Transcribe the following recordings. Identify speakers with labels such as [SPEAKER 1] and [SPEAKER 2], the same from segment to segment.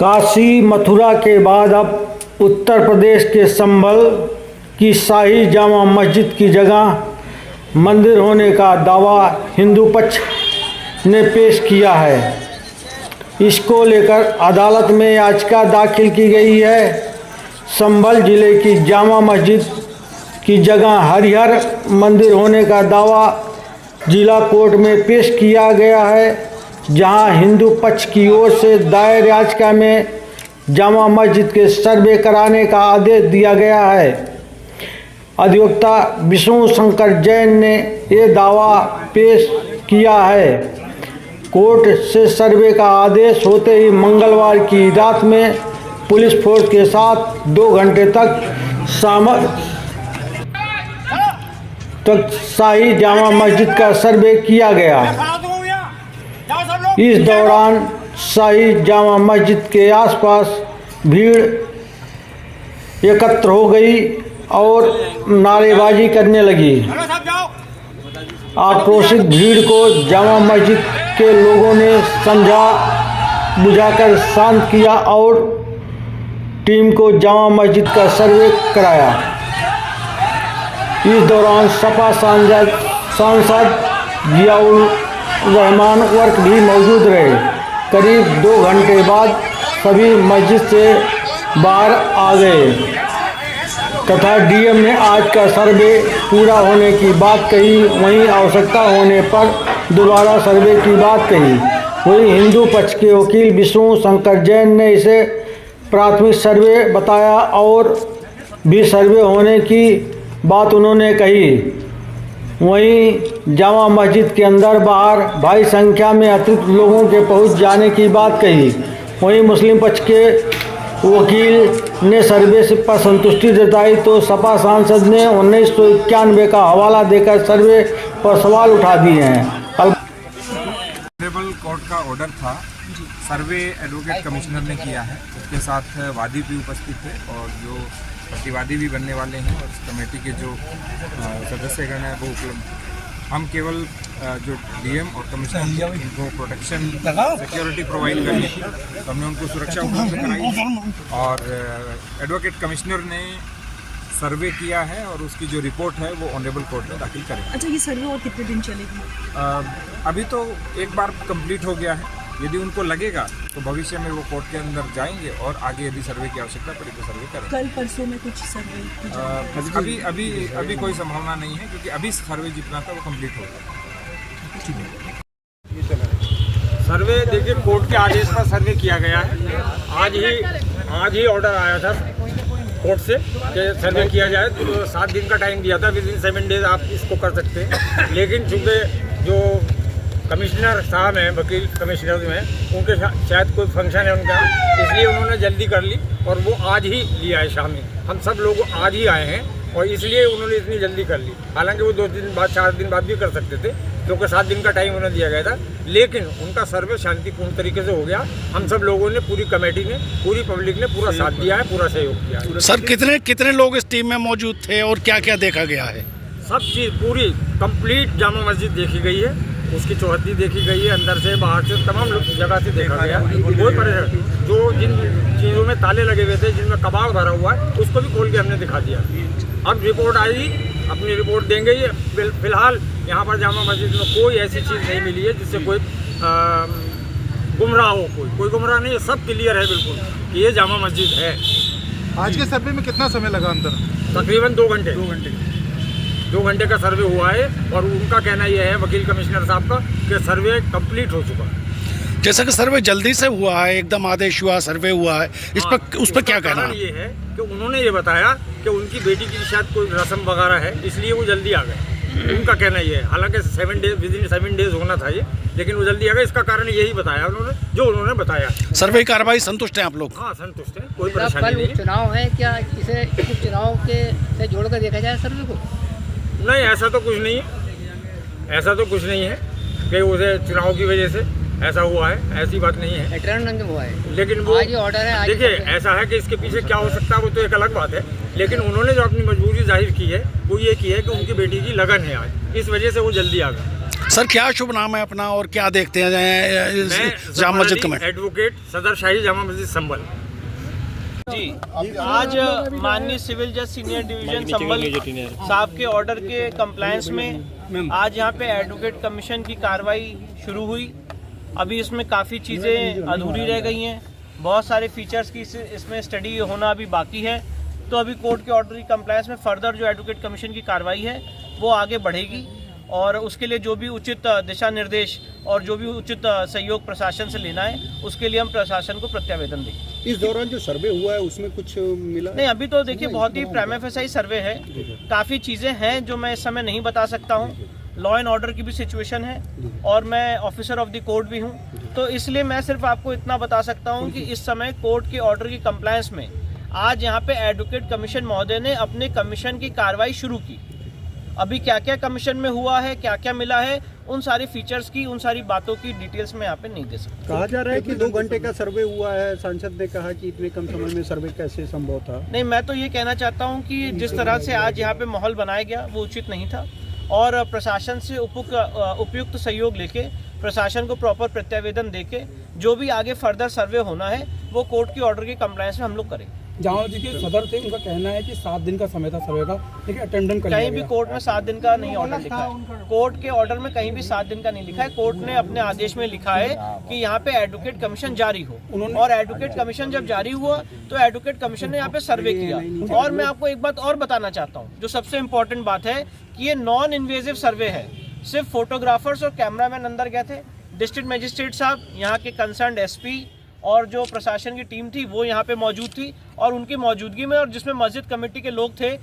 [SPEAKER 1] काशी मथुरा के बाद अब उत्तर प्रदेश के संभल की शाही जामा मस्जिद की जगह मंदिर होने का दावा हिंदू पक्ष ने पेश किया है। इसको लेकर अदालत में याचिका दाखिल की गई है। संभल जिले की जामा मस्जिद की जगह हरिहर मंदिर होने का दावा जिला कोर्ट में पेश किया गया है, जहां हिंदू पक्ष की ओर से दायर याचिका में जामा मस्जिद के सर्वे कराने का आदेश दिया गया है। अधिवक्ता विष्णु शंकर जैन ने ये दावा पेश किया है। कोर्ट से सर्वे का आदेश होते ही मंगलवार की रात में पुलिस फोर्स के साथ 2 घंटे तक शाही जामा मस्जिद का सर्वे किया गया। इस दौरान शाही जामा मस्जिद के आसपास भीड़ एकत्र हो गई और नारेबाजी करने लगी। आक्रोशित भीड़ को जामा मस्जिद के लोगों ने समझा बुझाकर शांत किया और टीम को जामा मस्जिद का सर्वे कराया। इस दौरान सपा सांसद जियाउल रहमान वर्क भी मौजूद रहे। करीब 2 घंटे बाद सभी मस्जिद से बाहर आ गए तथा डीएम ने आज का सर्वे पूरा होने की बात कही। वहीं आवश्यकता होने पर दोबारा सर्वे की बात कही। वहीं हिंदू पक्ष के वकील विष्णु शंकर जैन ने इसे प्राथमिक सर्वे बताया और भी सर्वे होने की बात उन्होंने कही। वहीं जामा मस्जिद के अंदर बाहर भारी संख्या में अतिरिक्त लोगों के पहुंच जाने की बात कही। वहीं मुस्लिम पक्ष के वकील ने सर्वे से पर संतुष्टि जताई तो सपा सांसद ने 1991 का हवाला देकर सर्वे पर सवाल उठा दिए हैं।
[SPEAKER 2] ऑनरेबल कोर्ट का ऑर्डर था, सर्वे एडवोकेट कमिश्नर ने किया है। उसके साथ वादी भी उपस्थित थे और जो प्रतिवादी भी बनने वाले हैं और इस कमेटी के जो सदस्यगण हैं वो उपलब्ध। हम केवल जो डीएम और कमिश्नर इनको प्रोटेक्शन सिक्योरिटी प्रोवाइड करनी थी, तो हमने उनको सुरक्षा उपलब्ध कराई और एडवोकेट कमिश्नर ने सर्वे किया है और उसकी जो रिपोर्ट है वो ऑनरेबल कोर्ट में दाखिल करेंगे।
[SPEAKER 3] अच्छा, ये सर्वे और कितने दिन चलेगी?
[SPEAKER 2] अभी तो एक बार कंप्लीट हो गया है। यदि उनको लगेगा तो भविष्य में वो कोर्ट के अंदर जाएंगे और आगे यदि सर्वे की आवश्यकता पड़ी तो सर्वे करेंगे।
[SPEAKER 3] कल परसों में कुछ सर्वे
[SPEAKER 2] अभी कोई संभावना नहीं है, क्योंकि अभी सर्वे जितना था वो कंप्लीट हो गया।
[SPEAKER 4] सर्वे देखिए, कोर्ट के आदेश पर सर्वे किया गया है। आज ही ऑर्डर आया था कोर्ट से कि सर्वे किया जाए। तो 7 दिन का टाइम दिया था, विदिन 7 डेज आप इसको कर सकते हैं। लेकिन चूँकि जो कमिश्नर साहब हैं, वकील कमिश्नर में, उनके शायद कोई फंक्शन है उनका, इसलिए उन्होंने जल्दी कर ली और वो आज ही लिया है शाम में। हम सब लोग आज ही आए हैं और इसलिए उन्होंने इतनी जल्दी कर ली। हालांकि वो 2 दिन बाद 4 दिन बाद भी कर सकते थे, क्योंकि 7 दिन का टाइम उन्हें दिया गया था। लेकिन उनका सर्वे शांतिपूर्ण तरीके से हो गया। हम सब लोगों ने, पूरी कमेटी ने, पूरी पब्लिक ने पूरा साथ दिया है, पूरा सहयोग किया है।
[SPEAKER 5] सर, कितने लोग इस टीम में मौजूद थे और क्या क्या देखा गया है?
[SPEAKER 4] सब चीज़ पूरी कंप्लीट जामा मस्जिद देखी गई है, उसकी चौहद्दी देखी गई है, अंदर से बाहर से तमाम जगह से देखा गया। कोई परेशानी, जो जिन चीज़ों में ताले लगे हुए थे, जिनमें कबाड़ भरा हुआ है, उसको भी खोल के हमने दिखा दिया। अब रिपोर्ट आई, अपनी रिपोर्ट देंगे। ये फिलहाल यहाँ पर जामा मस्जिद में कोई ऐसी चीज़ नहीं मिली है जिससे कोई गुमराह हो। कोई गुमराह नहीं है, सब क्लियर है बिल्कुल कि ये जामा मस्जिद है।
[SPEAKER 6] आज के सर्वे में कितना समय लगा अंदर?
[SPEAKER 4] तकरीबन 2 घंटे 2 घंटे का सर्वे हुआ है और उनका कहना यह है, वकील कमिश्नर साहब का, कि सर्वे कंप्लीट हो चुका है।
[SPEAKER 5] जैसा कि सर्वे जल्दी से हुआ है, एकदम आदेश हुआ, सर्वे हुआ है, उस पर क्या कहना है?
[SPEAKER 4] ये है कि उन्होंने ये बताया कि उनकी बेटी की शायद कोई रस्म वगैरह है, इसलिए वो जल्दी आ गए। उनका कहना ये है। हालांकि 7 डेज होना था ये, लेकिन वो जल्दी आ गए। इसका कारण यही बताया उन्होंने, जो उन्होंने बताया।
[SPEAKER 5] सर्वे कार्रवाई संतुष्ट हैं आप लोग?
[SPEAKER 4] हाँ, संतुष्ट है, कोई परेशानी नहीं है।
[SPEAKER 7] चुनाव है, क्या इसे कुछ चुनाव के से जोड़कर देखा जाए सर्वे को?
[SPEAKER 4] नहीं, ऐसा तो कुछ नहीं है कि उसे चुनाव की वजह से ऐसा हुआ है, ऐसी बात नहीं है।
[SPEAKER 7] रंग हुआ है,
[SPEAKER 4] लेकिन वो
[SPEAKER 7] ऑर्डर है।
[SPEAKER 4] देखिए, ऐसा है कि इसके पीछे क्या हो सकता है वो तो एक अलग बात है, लेकिन उन्होंने जो अपनी मजबूरी जाहिर की है वो ये की है कि उनकी बेटी की लगन है आज, इस वजह से वो जल्दी आ गए।
[SPEAKER 5] सर क्या शुभ नाम है अपना और क्या देखते हैं जामा मस्जिद कमेटी?
[SPEAKER 4] एडवोकेट सदर शाही जामा मस्जिद संभल।
[SPEAKER 8] जी, आज माननीय सिविल जज सीनियर डिवीजन संभल साहब के ऑर्डर के कंप्लायंस में आज यहाँ पे एडवोकेट कमीशन की कार्रवाई शुरू हुई। अभी इसमें काफ़ी चीज़ें अधूरी रह गई हैं, बहुत सारे फीचर्स की इसमें स्टडी होना अभी बाकी है। तो अभी कोर्ट के ऑर्डर की कंप्लायंस में फर्दर जो एडवोकेट कमीशन की कार्रवाई है वो आगे बढ़ेगी और उसके लिए जो भी उचित दिशा निर्देश और जो भी उचित सहयोग प्रशासन से लेना है उसके लिए हम प्रशासन को प्रत्यावेदन देंगे।
[SPEAKER 9] इस दौरान जो सर्वे हुआ है उसमें कुछ मिला?
[SPEAKER 8] नहीं, अभी तो देखिए बहुत ही प्राइमा फेसाई सर्वे है, काफ़ी चीज़ें हैं जो मैं इस समय नहीं बता सकता हूँ। लॉ एंड ऑर्डर की भी सिचुएशन है और मैं ऑफिसर ऑफ द कोर्ट भी हूँ, तो इसलिए मैं सिर्फ आपको इतना बता सकता हूँ कि इस समय कोर्ट के ऑर्डर की कंप्लायंस में आज यहाँ पे एडवोकेट कमीशन महोदय ने अपने कमीशन की कार्रवाई शुरू की। अभी क्या क्या कमीशन में हुआ है, क्या क्या मिला है, उन सारी फीचर्स की, उन सारी बातों की डिटेल्स में यहाँ पे नहीं दे सकता।
[SPEAKER 9] कहा जा रहा है कि 2 घंटे का सर्वे हुआ है, सांसद ने कहा कि इतने कम समय में सर्वे कैसे संभव था?
[SPEAKER 8] नहीं, मैं तो ये कहना चाहता हूँ कि जिस तरह से आज यहाँ पे माहौल बनाया गया वो उचित नहीं था और प्रशासन से उपयुक्त सहयोग लेके प्रशासन को प्रॉपर प्रत्यावेदन देके जो भी आगे फर्दर सर्वे होना है वो कोर्ट की ऑर्डर की कंप्लायंस में हम लोग करें।
[SPEAKER 10] जामा जी के सदर थे, उनका कहना है कि 7 दिन का समय था सर्वे का, लेकिन अटेंडेंस
[SPEAKER 8] कहीं भी कोर्ट में 7 दिन का नहीं ऑर्डर लिखा है। कोर्ट के ऑर्डर में कहीं भी 7 दिन का नहीं लिखा है। कोर्ट ने अपने आदेश में लिखा है कि यहाँ पे एडवोकेट कमीशन जारी हो, और एडवोकेट कमीशन जब जारी हुआ तो एडवोकेट कमीशन ने यहाँ पे सर्वे किया। और मैं आपको एक बात और बताना चाहता हूँ, जो सबसे इम्पोर्टेंट बात है कि ये नॉन इन्वेजिव सर्वे है। सिर्फ फोटोग्राफर्स और कैमरामैन अंदर गए थे। डिस्ट्रिक्ट मजिस्ट्रेट साहब, यहाँ के कंसर्न एसपी और जो प्रशासन की टीम थी वो यहाँ पे मौजूद थी और उनकी मौजूदगी में, और जिसमें मस्जिद कमेटी के लोग थे,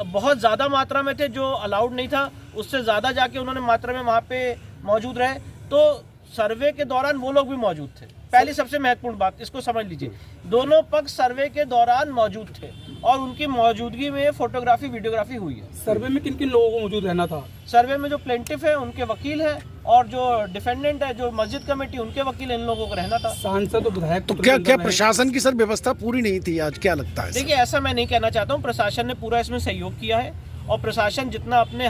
[SPEAKER 8] बहुत ज़्यादा मात्रा में थे, जो अलाउड नहीं था उससे ज़्यादा जाके उन्होंने मात्रा में वहाँ पे मौजूद रहे। तो सर्वे के दौरान वो लोग भी मौजूद थे। पहली सबसे महत्वपूर्ण बात, इसको समझ लीजिए, दोनों पक्ष सर्वे के दौरान मौजूद थे और उनकी मौजूदगी में फोटोग्राफी वीडियोग्राफी हुई है।
[SPEAKER 10] सर्वे में किन किन लोगों को मौजूद रहना था?
[SPEAKER 8] सर्वे में जो प्लेंटिफ है उनके वकील है और जो डिफेंडेंट है, जो मस्जिद कमेटी, उनके वकील, इन लोगों को रहना था।
[SPEAKER 10] सांसद और विधायक
[SPEAKER 5] तो क्या प्रशासन की सर व्यवस्था पूरी नहीं थी आज, क्या लगता है?
[SPEAKER 8] देखिए, ऐसा मैं नहीं कहना चाहता हूँ। प्रशासन ने पूरा इसमें सहयोग किया है और प्रशासन जितना अपने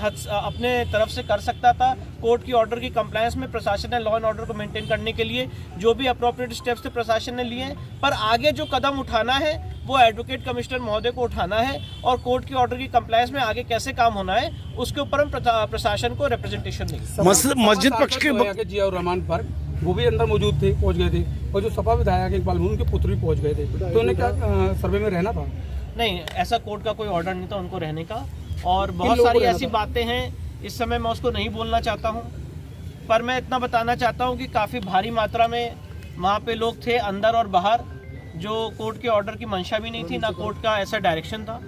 [SPEAKER 8] तरफ से कर सकता था कोर्ट की ऑर्डर की कंप्लायंस में, प्रशासन ने लॉ एंड ऑर्डर को मेंटेन करने के लिए जो भी अप्रोप्रिएट स्टेप्स थे प्रशासन ने लिए हैं। पर आगे जो कदम उठाना है वो एडवोकेट कमिश्नर महोदय को उठाना है और कोर्ट की ऑर्डर की कंप्लायंस में आगे कैसे काम होना है उसके ऊपर हम प्रशासन को रिप्रेजेंटेशन देंगे।
[SPEAKER 5] मस्जिद पक्ष के
[SPEAKER 10] जिया रहमान पर वो भी अंदर मौजूद थे, पहुंच गए थे, और जो सपा विधायक इकबाल उनके पुत्र भी पहुंच गए थे, तो उन्हें क्या सर्वे में रहना था?
[SPEAKER 8] नहीं, ऐसा कोर्ट का कोई ऑर्डर नहीं था उनको रहने का, और बहुत सारी ऐसी बातें हैं इस समय मैं उसको नहीं बोलना चाहता हूं, पर मैं इतना बताना चाहता हूं कि काफ़ी भारी मात्रा में वहां पे लोग थे अंदर और बाहर, जो कोर्ट के ऑर्डर की मंशा भी नहीं थी, ना कोर्ट का ऐसा डायरेक्शन था।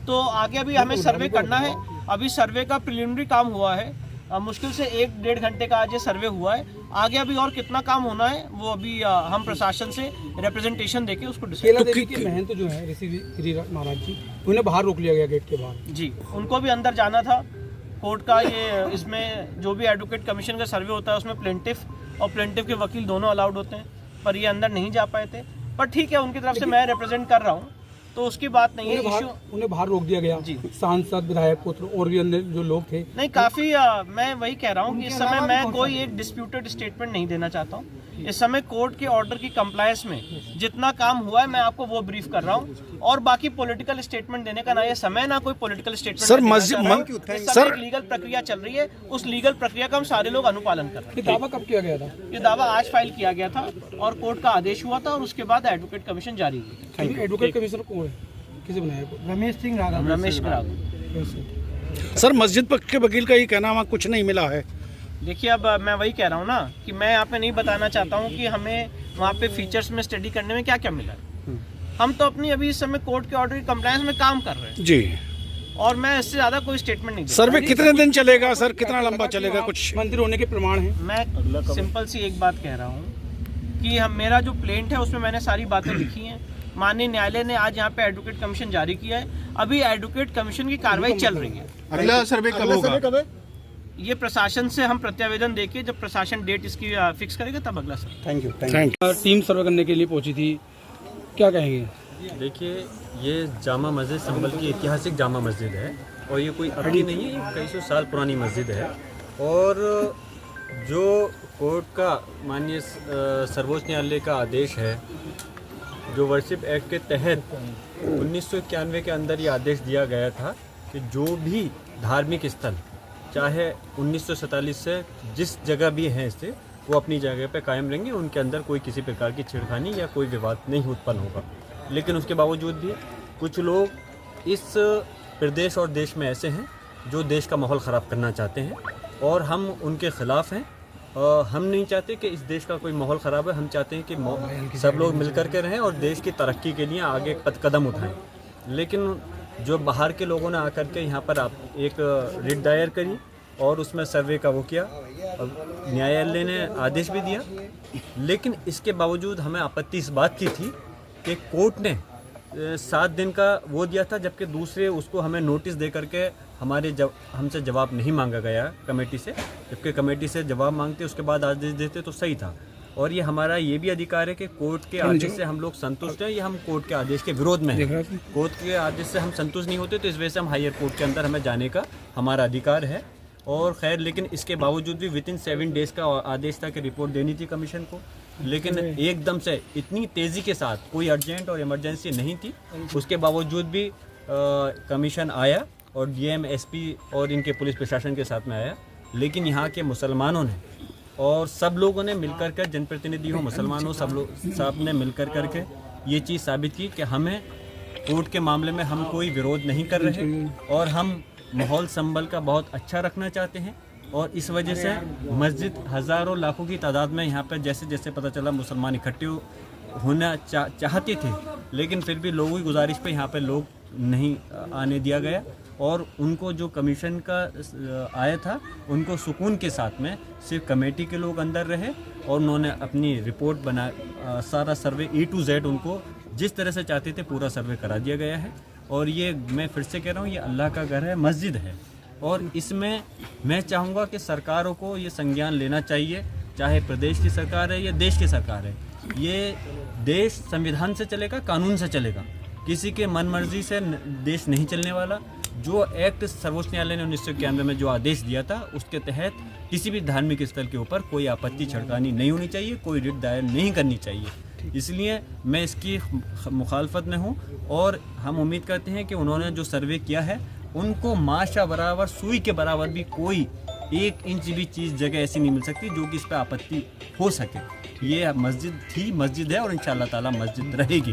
[SPEAKER 8] तो आगे अभी हमें सर्वे करना है। अभी सर्वे का प्रिलिमिनरी काम हुआ है, मुश्किल से 1-1.5 घंटे का आज ये सर्वे हुआ है। आगे अभी और कितना काम होना है वो अभी हम प्रशासन से रिप्रेजेंटेशन देके उसको
[SPEAKER 10] केला देवी के महंत जो है ऋषि महाराज जी, उन्हें बाहर रोक लिया गया गेट के बाहर।
[SPEAKER 8] जी, उनको भी अंदर जाना था। कोर्ट का ये इसमें जो भी एडवोकेट कमीशन का सर्वे होता है उसमें प्लेंटिफ और प्लेंटिफ के वकील दोनों अलाउड होते हैं, पर ये अंदर नहीं जा पाए थे। पर ठीक है, उनकी तरफ से मैं रिप्रेजेंट कर रहा हूँ तो उसकी बात नहीं है।
[SPEAKER 10] उन्हें बाहर रोक दिया गया जी, सांसद, विधायक, पुत्र और भी अन्य जो लोग थे।
[SPEAKER 8] नहीं, काफ़ी मैं वही कह रहा हूँ कि इस समय मैं कोई एक डिस्प्यूटेड स्टेटमेंट नहीं देना चाहता हूँ। इस समय कोर्ट के ऑर्डर की कंप्लायंस में जितना काम हुआ है मैं आपको वो ब्रीफ कर रहा हूँ, और बाकी पॉलिटिकल स्टेटमेंट देने का ना ये समय, ना कोई पॉलिटिकल स्टेटमेंट। सर लीगल प्रक्रिया चल रही है, उस लीगल प्रक्रिया का हम सारे लोग अनुपालन कर रहे हैं।
[SPEAKER 10] ये दावा कब किया गया था?
[SPEAKER 8] ये दावा आज फाइल किया गया था और कोर्ट का आदेश हुआ था और उसके बाद एडवोकेट कमीशन जारी हुई।
[SPEAKER 10] एडवोकेट कमीशन कौन है, किसे बनाया?
[SPEAKER 8] रमेश सिंह राघव।
[SPEAKER 5] सर मस्जिद पक्ष के वकील का ये कहना वहाँ कुछ नहीं मिला है।
[SPEAKER 8] देखिए, अब मैं वही कह रहा हूँ ना कि मैं यहाँ पे नहीं बताना चाहता हूँ कि हमें वहाँ पे फीचर्स में स्टडी करने में क्या क्या मिला है। हम तो अपनी अभी इस समय कोर्ट के ऑर्डर की कंप्लायंस में काम कर रहे हैं
[SPEAKER 5] जी,
[SPEAKER 8] और मैं इससे ज़्यादा कोई स्टेटमेंट नहीं।
[SPEAKER 5] सर्वे कितने दिन चलेगा सर, कितना लंबा चलेगा? कुछ
[SPEAKER 10] मंदिर होने के प्रमाण है।
[SPEAKER 8] मैं सिंपल सी एक बात कह रहा हूँ कि मेरा जो प्लेंट है उसमें मैंने सारी बातें लिखी हैं। माननीय न्यायालय ने आज यहाँ पे एडवोकेट कमीशन जारी किया है। अभी एडवोकेट कमीशन की कार्रवाई चल रही है।
[SPEAKER 9] अगला सर्वे कब होगा?
[SPEAKER 8] ये प्रशासन से हम प्रतिवेदन देके जब प्रशासन डेट इसकी फिक्स करेगा तब अगला सर।
[SPEAKER 9] Thank you.
[SPEAKER 10] टीम सर्वे करने के लिए पहुंची थी, क्या कहेंगे?
[SPEAKER 11] देखिए, ये जामा मस्जिद संभल की ऐतिहासिक जामा मस्जिद है और ये कोई अभी नहीं है, ये कई सौ साल पुरानी मस्जिद है। और जो कोर्ट का माननीय सर्वोच्च न्यायालय का आदेश है, जो वर्शिप एक्ट के तहत 1991 के अंदर ये आदेश दिया गया था कि जो भी धार्मिक स्थल चाहे 1947 से जिस जगह भी हैं इससे वो अपनी जगह पे कायम रहेंगे, उनके अंदर कोई किसी प्रकार की छेड़खानी या कोई विवाद नहीं उत्पन्न होगा। लेकिन उसके बावजूद भी कुछ लोग इस प्रदेश और देश में ऐसे हैं जो देश का माहौल ख़राब करना चाहते हैं और हम उनके ख़िलाफ़ हैं। हम नहीं चाहते कि इस देश का कोई माहौल ख़राब है, हम चाहते हैं कि सब लोग मिलकर के रहें और देश की तरक्की के लिए आगे कदम उठाएं। लेकिन जो बाहर के लोगों ने आकर के यहाँ पर आप एक रिट दायर करी और उसमें सर्वे का वो किया, न्यायालय ने आदेश भी दिया, लेकिन इसके बावजूद हमें आपत्ति इस बात की थी कि कोर्ट ने 7 दिन का वो दिया था, जबकि दूसरे उसको हमें नोटिस दे करके हमसे जवाब नहीं मांगा गया कमेटी से, जबकि कमेटी से जवाब मांगते उसके बाद आदेश देते तो सही था। और ये हमारा ये भी अधिकार है कि कोर्ट के आदेश से हम लोग संतुष्ट हैं या हम कोर्ट के आदेश के विरोध में हैं। कोर्ट के आदेश से हम संतुष्ट नहीं होते तो इस वजह से हम हायर कोर्ट के अंदर हमें जाने का हमारा अधिकार है। और खैर, लेकिन इसके बावजूद भी विद इन 7 डेज़ का आदेश था कि रिपोर्ट देनी थी कमीशन को, लेकिन एकदम से इतनी तेज़ी के साथ कोई अर्जेंट और इमरजेंसी नहीं थी, उसके बावजूद भी कमीशन आया और डीएम, एसपी और इनके पुलिस प्रशासन के साथ में आया। लेकिन यहाँ के मुसलमानों ने और सब लोगों ने मिलकर कर, जनप्रतिनिधि हो, मुसलमान हो, सब ने मिलकर करके ये चीज़ साबित की कि हमें कोर्ट के मामले में हम कोई विरोध नहीं कर रहे और हम माहौल संभल का बहुत अच्छा रखना चाहते हैं। और इस वजह से मस्जिद हज़ारों लाखों की तादाद में यहाँ पर जैसे जैसे पता चला मुसलमान इकट्ठे होना चाहते थे, लेकिन फिर भी लोगों की गुजारिश पे यहाँ पे लोग नहीं आने दिया गया और उनको जो कमीशन का आया था उनको सुकून के साथ में सिर्फ कमेटी के लोग अंदर रहे और उन्होंने अपनी रिपोर्ट बना, सारा सर्वे A to Z उनको जिस तरह से चाहते थे पूरा सर्वे करा दिया गया है। और ये मैं फिर से कह रहा हूँ, ये अल्लाह का घर है, मस्जिद है और इसमें मैं चाहूँगा कि सरकारों को ये संज्ञान लेना चाहिए, चाहे प्रदेश की सरकार है या देश की सरकार है। ये देश संविधान से चलेगा, कानून से चलेगा, किसी के मन मर्जी से देश नहीं चलने वाला। जो एक्ट सर्वोच्च न्यायालय ने 1991 में जो आदेश दिया था उसके तहत किसी भी धार्मिक स्थल के ऊपर कोई आपत्ति छड़कानी नहीं होनी चाहिए, कोई रिट दायर नहीं करनी चाहिए। इसलिए मैं इसकी मुखालफत में हूँ और हम उम्मीद करते हैं कि उन्होंने जो सर्वे किया है उनको माशा बराबर, सुई के बराबर भी कोई 1 इंच भी चीज़ जगह ऐसी नहीं मिल सकती जो कि इस पर आपत्ति हो सके। ये मस्जिद थी, मस्जिद है और इंशाअल्लाह ताला मस्जिद रहेगी।